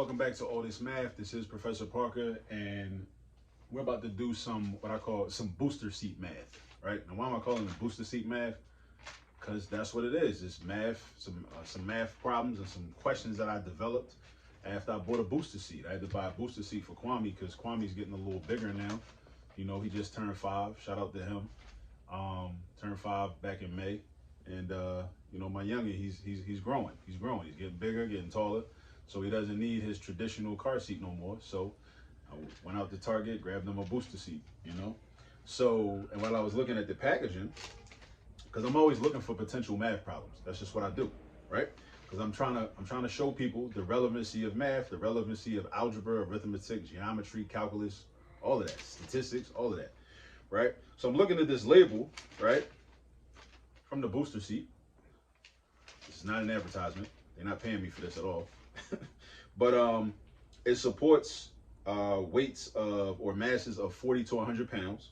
Welcome back to All This Math. This is Professor Parker, and we're about to do some what I call some booster seat math, right? Now, why am I calling it booster seat math? Because that's what it is. It's math, some math problems and some questions that I developed after I bought a booster seat. I had to buy a booster seat for Kwame because Kwame's getting a little bigger now. You know, he just turned 5. Shout out to him. Turned 5 back in May, and you know, my youngin, he's growing. He's growing. He's getting bigger, getting taller. So he doesn't need his traditional car seat no more. So I went out to Target, grabbed him a booster seat, you know? So, and while I was looking at the packaging, because I'm always looking for potential math problems. That's just what I do, right? Because I'm trying to show people the relevancy of math, the relevancy of algebra, arithmetic, geometry, calculus, all of that, statistics, all of that, right? So I'm looking at this label, right, from the booster seat. This is not an advertisement. They're not paying me for this at all. But it supports weights of or masses of 40 to 100 pounds.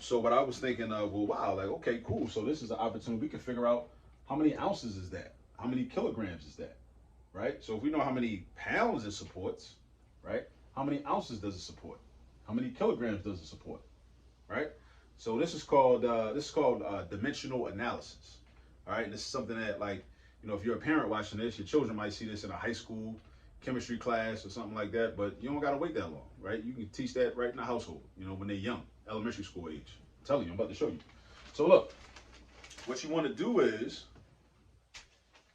So what I was thinking of, well, wow, like, okay, cool. So this is an opportunity. We can figure out how many ounces is that? How many kilograms is that? Right? So if we know how many pounds it supports, right? How many ounces does it support? How many kilograms does it support? Right? So this is called dimensional analysis. All right, and this is something that, like, you know, if you're a parent watching this, your children might see this in a high school chemistry class or something like that, but you don't gotta wait that long, right? You can teach that right in the household, you know, when they're young, elementary school age. I'm telling you, I'm about to show you. So look, what you wanna do is,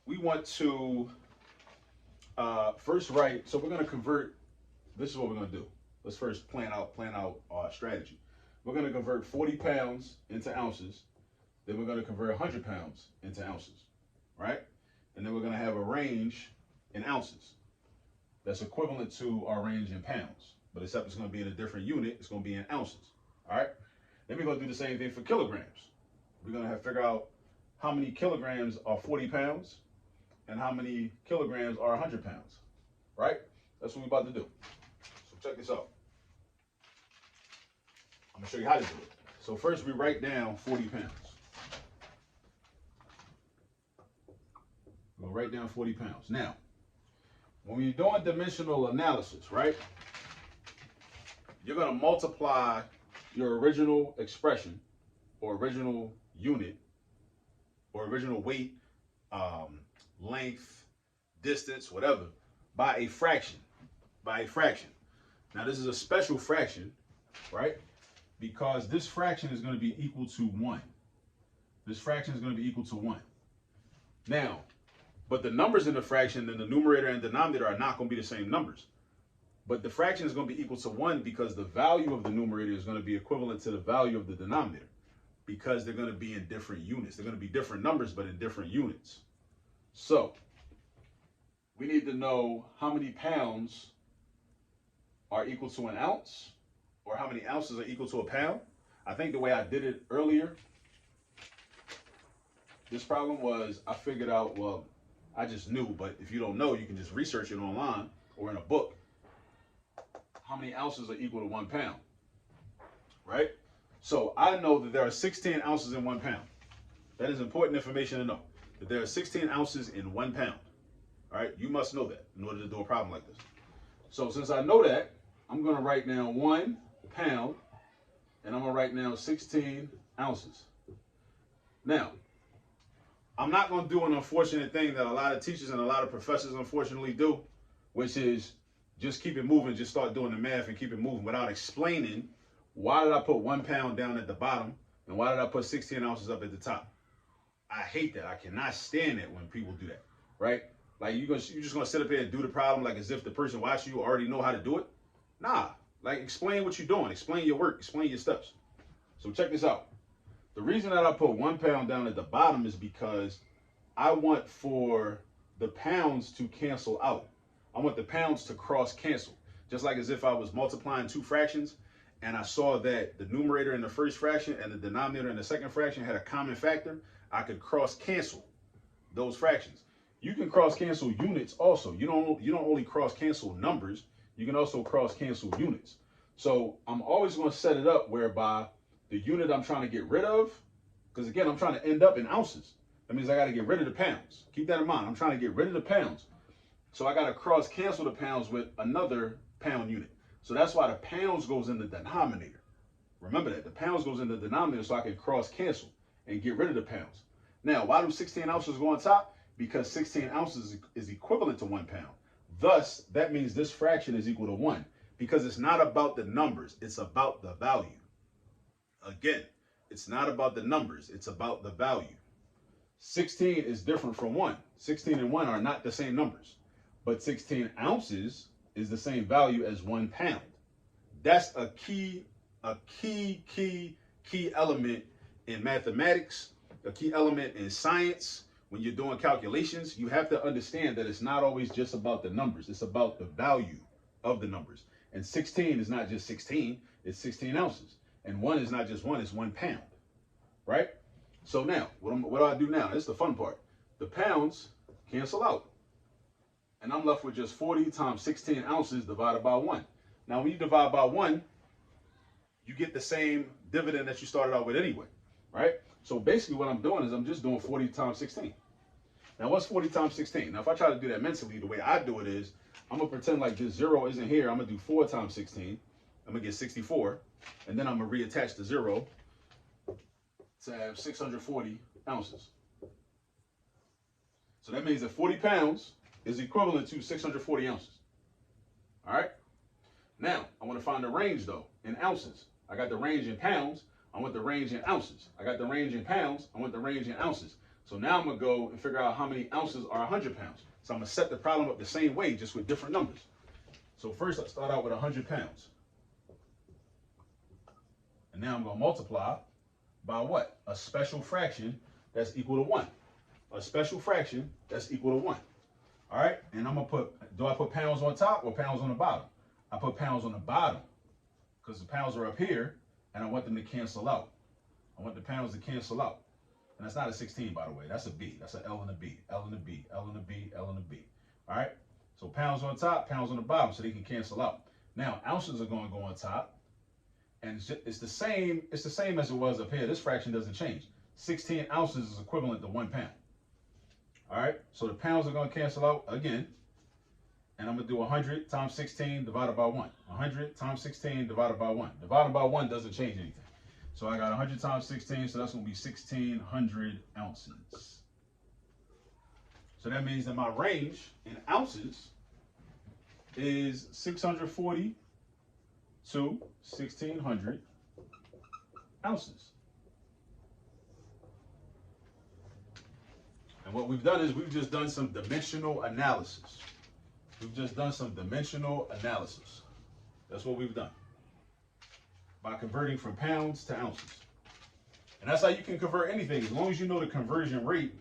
we want to first write, so we're gonna convert, this is what we're gonna do. Let's first plan out our strategy. We're gonna convert 40 pounds into ounces, then we're gonna convert 100 pounds into ounces, right? And then we're going to have a range in ounces that's equivalent to our range in pounds, but except it's going to be in a different unit. It's going to be in ounces. All right. Then we're going to do the same thing for kilograms. We're going to have to figure out how many kilograms are 40 pounds and how many kilograms are 100 pounds. Right. That's what we're about to do. So check this out. I'm going to show you how to do it. So first we write down 40 pounds. We'll write down 40 pounds. Now, when you're doing dimensional analysis, right, you're going to multiply your original expression or original unit or original weight, length, distance, whatever, by a fraction. By a fraction. Now, this is a special fraction, right, because this fraction is going to be equal to 1. This fraction is going to be equal to 1. Now, but the numbers in the fraction and the numerator and denominator are not going to be the same numbers. But the fraction is going to be equal to 1 because the value of the numerator is going to be equivalent to the value of the denominator because they're going to be in different units. They're going to be different numbers, but in different units. So we need to know how many pounds are equal to an ounce or how many ounces are equal to a pound. I think the way I did it earlier, this problem was I figured out, well, I just knew, but if you don't know, you can just research it online or in a book. How many ounces are equal to 1 pound, right? So I know that there are 16 ounces in 1 pound. That is important information to know, that there are 16 ounces in 1 pound, all right? You must know that in order to do a problem like this. So since I know that, I'm gonna write down 1 pound, and I'm gonna write down 16 ounces. Now, I'm not going to do an unfortunate thing that a lot of teachers and a lot of professors unfortunately do, which is just keep it moving, just start doing the math and keep it moving without explaining why did I put 1 pound down at the bottom and why did I put 16 ounces up at the top. I hate that. I cannot stand it when people do that, right? Like you're just going to sit up here and do the problem like as if the person watching you already know how to do it. Nah, like explain what you're doing, explain your work, explain your steps. So check this out. The reason that I put 1 pound down at the bottom is because I want for the pounds to cancel out. I want the pounds to cross cancel. Just like as if I was multiplying 2 fractions and I saw that the numerator in the first fraction and the denominator in the second fraction had a common factor, I could cross cancel those fractions. You can cross cancel units also. You don't only cross cancel numbers, you can also cross cancel units. So I'm always going to set it up whereby the unit I'm trying to get rid of, because again, I'm trying to end up in ounces. That means I got to get rid of the pounds. Keep that in mind. I'm trying to get rid of the pounds. So I got to cross cancel the pounds with another pound unit. So that's why the pounds goes in the denominator. Remember that. The pounds goes in the denominator so I can cross cancel and get rid of the pounds. Now, why do 16 ounces go on top? Because 16 ounces is equivalent to 1 pound. Thus, that means this fraction is equal to 1 because it's not about the numbers. It's about the value. Again, it's not about the numbers. It's about the value. 16 is different from 1. 16 and 1 are not the same numbers. But 16 ounces is the same value as 1 pound. That's a key element in mathematics, a key element in science. When you're doing calculations, you have to understand that it's not always just about the numbers. It's about the value of the numbers. And 16 is not just 16, it's 16 ounces. And 1 is not just 1, it's 1 pound, right? So now, what do I do now? This is the fun part. The pounds cancel out. And I'm left with just 40 times 16 ounces divided by 1. Now, when you divide by 1, you get the same dividend that you started out with anyway, right? So basically what I'm doing is I'm just doing 40 times 16. Now, what's 40 times 16? Now, if I try to do that mentally, the way I do it is I'm going to pretend like this 0 isn't here. I'm going to do 4 times 16. I'm going to get 64. And then I'm going to reattach the 0 to have 640 ounces. So that means that 40 pounds is equivalent to 640 ounces. All right? Now, I want to find the range, though, in ounces. I got the range in pounds. I want the range in ounces. I got the range in pounds. I want the range in ounces. So now I'm going to go and figure out how many ounces are 100 pounds. So I'm going to set the problem up the same way, just with different numbers. So first, I start out with 100 pounds. And now I'm going to multiply by what? A special fraction that's equal to 1. A special fraction that's equal to 1. All right? And I'm going to put, do I put pounds on top or pounds on the bottom? I put pounds on the bottom because the pounds are up here and I want them to cancel out. I want the pounds to cancel out. And that's not a 16, by the way. That's a B. That's an L and a B. L and a B. L and a B. L and a B. All right? So pounds on top, pounds on the bottom so they can cancel out. Now, ounces are going to go on top. And it's the same as it was up here. This fraction doesn't change. 16 ounces is equivalent to 1 pound. All right? So the pounds are going to cancel out again. And I'm going to do 100 times 16 divided by 1. 100 times 16 divided by 1. Divided by 1 doesn't change anything. So I got 100 times 16, so that's going to be 1,600 ounces. So that means that my range in ounces is 640 to 1,600 ounces. And what we've done is we've just done some dimensional analysis. We've just done some dimensional analysis. That's what we've done. By converting from pounds to ounces. And that's how you can convert anything. As long as you know the conversion rate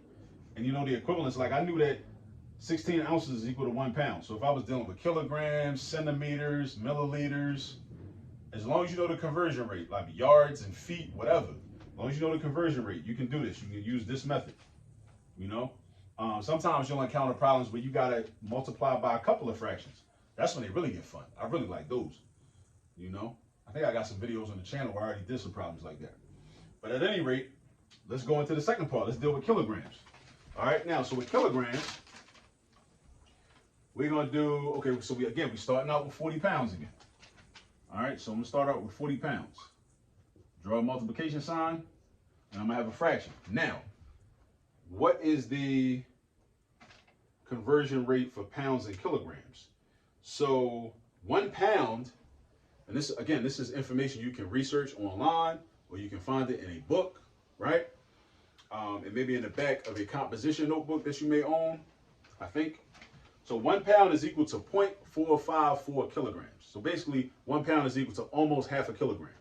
and you know the equivalence. Like I knew that 16 ounces is equal to 1 pound. So if I was dealing with kilograms, centimeters, milliliters, as long as you know the conversion rate, like yards and feet, whatever, as long as you know the conversion rate, you can do this. You can use this method, you know? Sometimes you'll encounter problems where you got to multiply by a couple of fractions. That's when they really get fun. I really like those, you know? I think I got some videos on the channel where I already did some problems like that. But at any rate, let's go into the second part. Let's deal with kilograms. All right, now, so with kilograms, we're going to do, okay, so we're starting out with 40 pounds again. All right, so I'm going to start out with 40 pounds. Draw a multiplication sign, and I'm going to have a fraction. Now, what is the conversion rate for pounds and kilograms? So 1 pound, and this, again, this is information you can research online, or you can find it in a book, right? And maybe in the back of a composition notebook that you may own, I think. So 1 pound is equal to 0.454 kilograms. So basically, 1 pound is equal to almost half a kilogram,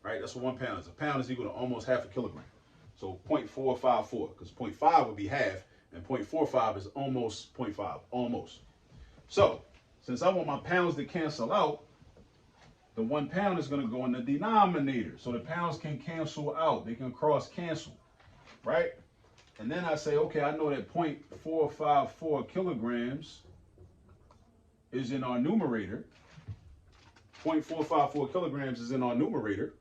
right? That's what 1 pound is. A pound is equal to almost half a kilogram. So 0.454, because 0.5 would be half, and 0.45 is almost 0.5, almost. So, since I want my pounds to cancel out, the 1 pound is going to go in the denominator. So the pounds can cancel out. They can cross cancel, right? And then I say, okay, I know that 0.454 kilograms is in our numerator. 0.454 kilograms is in our numerator,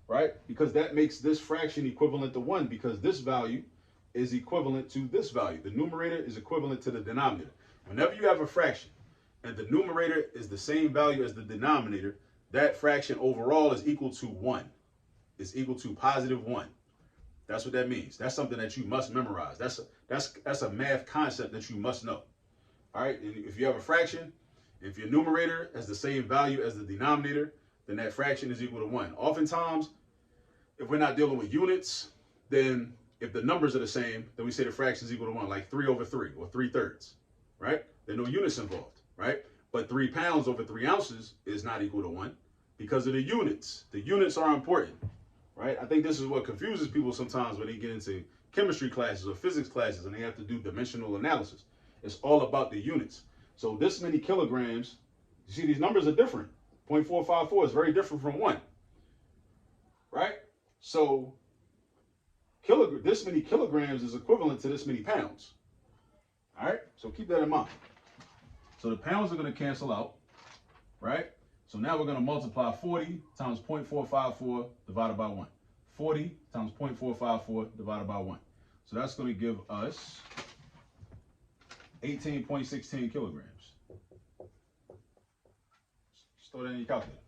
right? Because that makes this fraction equivalent to 1, because this value is equivalent to this value. The numerator is equivalent to the denominator. Whenever you have a fraction and the numerator is the same value as the denominator, that fraction overall is equal to 1. It's equal to positive 1. That's what that means. That's something that you must memorize. That's a math concept that you must know. All right. And if you have a fraction, if your numerator has the same value as the denominator, then that fraction is equal to 1. Oftentimes, if we're not dealing with units, then if the numbers are the same, then we say the fraction is equal to 1, like 3 over 3 or 3/3, right? There are no units involved, right? But 3 pounds over 3 ounces is not equal to 1 because of the units. The units are important, right? I think this is what confuses people sometimes when they get into chemistry classes or physics classes and they have to do dimensional analysis. It's all about the units. So this many kilograms, you see these numbers are different. 0.454 is very different from 1, right? So this many kilograms is equivalent to this many pounds. All right, so keep that in mind. So the pounds are going to cancel out, right? So now we're going to multiply 40 times 0.454 divided by 1. 40 times 0.454 divided by 1. So that's going to give us 18.16 kilograms. Just throw that in your calculator.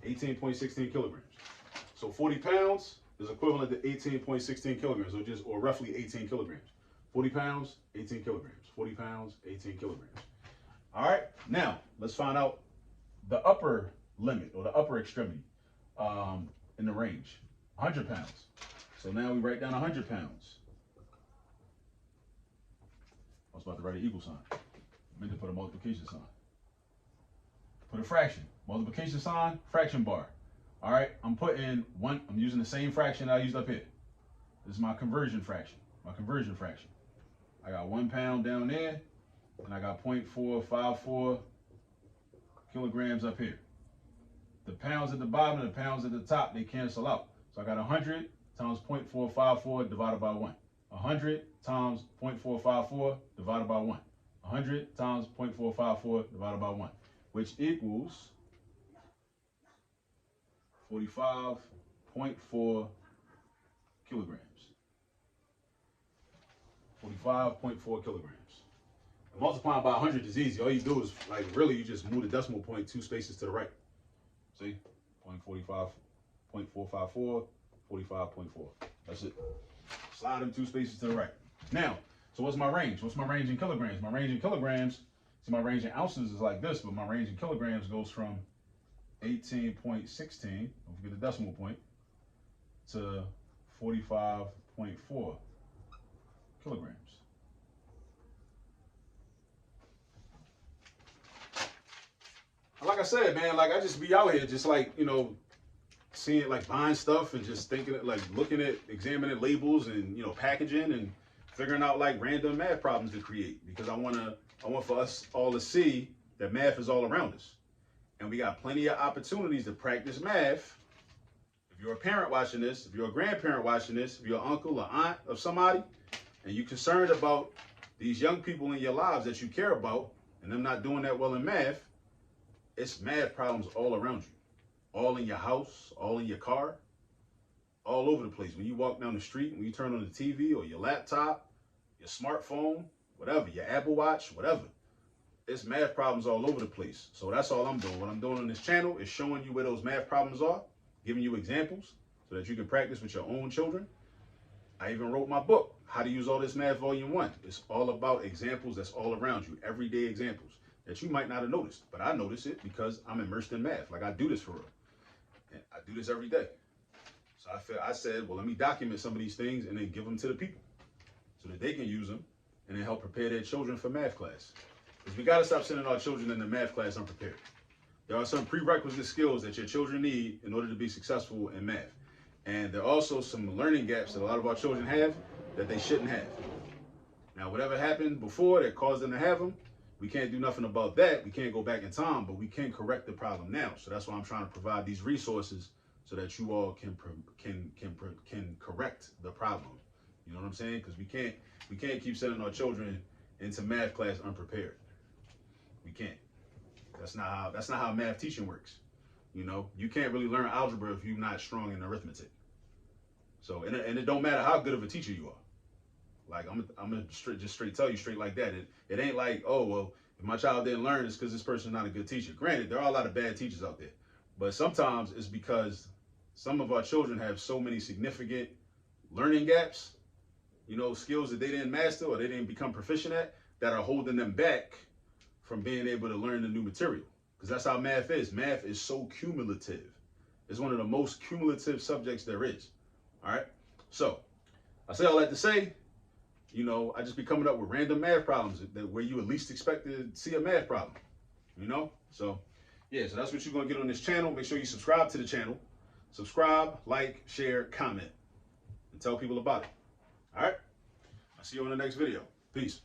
18.16 kilograms. So 40 pounds is equivalent to 18.16 kilograms, or roughly 18 kilograms. 40 pounds, 18 kilograms. 40 pounds, 18 kilograms. All right, now let's find out the upper limit or the upper extremity in the range, 100 pounds. So now we write down 100 pounds. I was about to write an equal sign. I meant to put a multiplication sign. Put a fraction. Multiplication sign, fraction bar. All right, I'm putting one, I'm using the same fraction I used up here. This is my conversion fraction, I got 1 pound down there, and I got 0.454 kilograms up here. The pounds at the bottom and the pounds at the top, they cancel out. So I got 100 times 0.454 divided by 1. 100 times 0.454 divided by 1. 100 times 0.454 divided by 1, which equals 45.4 kilograms. 45.4 kilograms. And multiplying by 100 is easy. All you do is, like, really, you just move the decimal point 2 spaces to the right. See? 0.45, 0.454, 45.4. That's it. Slide them 2 spaces to the right. Now, so what's my range? What's my range in kilograms? My range in kilograms, see, my range in ounces is like this, but my range in kilograms goes from 18.16, don't forget the decimal point, to 45.4 kilograms. Like I said, man, like I just be out here just like, you know, seeing, like, buying stuff and just thinking, like, looking at, examining labels and, you know, packaging and figuring out, like, random math problems to create, because I want for us all to see that math is all around us. And we got plenty of opportunities to practice math. If you're a parent watching this, if you're a grandparent watching this, if you're an uncle or aunt of somebody, and you're concerned about these young people in your lives that you care about, and them not doing that well in math, it's math problems all around you. All in your house, all in your car, all over the place. When you walk down the street, when you turn on the TV or your laptop, your smartphone, whatever, your Apple Watch, whatever. It's math problems all over the place. So that's all I'm doing. What I'm doing on this channel is showing you where those math problems are, giving you examples so that you can practice with your own children. I even wrote my book, How to Use All This Math Volume 1. It's all about examples that's all around you, everyday examples that you might not have noticed. But I notice it because I'm immersed in math. Like, I do this for real. And I do this every day. So I said, well, let me document some of these things and then give them to the people so that they can use them and then help prepare their children for math class. Because we got to stop sending our children into math class unprepared. There are some prerequisite skills that your children need in order to be successful in math. And there are also some learning gaps that a lot of our children have that they shouldn't have. Now, whatever happened before that caused them to have them, we can't do nothing about that. We can't go back in time, but we can correct the problem now. So that's why I'm trying to provide these resources so that you all can correct the problem. You know what I'm saying? Because we can't keep sending our children into math class unprepared. We can't. That's not how math teaching works. You know, you can't really learn algebra if you're not strong in arithmetic. So, and it don't matter how good of a teacher you are. Like I'm gonna just straight tell you straight like that. It ain't like, oh well, if my child didn't learn, it's because this person's not a good teacher. Granted, there are a lot of bad teachers out there, but sometimes it's because some of our children have so many significant learning gaps, skills that they didn't master or they didn't become proficient at, that are holding them back from being able to learn the new material. Because that's how math is. Math is so cumulative. It's one of the most cumulative subjects there is. All right. So I say all that to say, I just be coming up with random math problems where you at least expect to see a math problem. So yeah, so that's what you're gonna get on this channel. Make sure you subscribe to the channel. Subscribe, like, share, comment, and tell people about it. All right. I'll see you on the next video. Peace.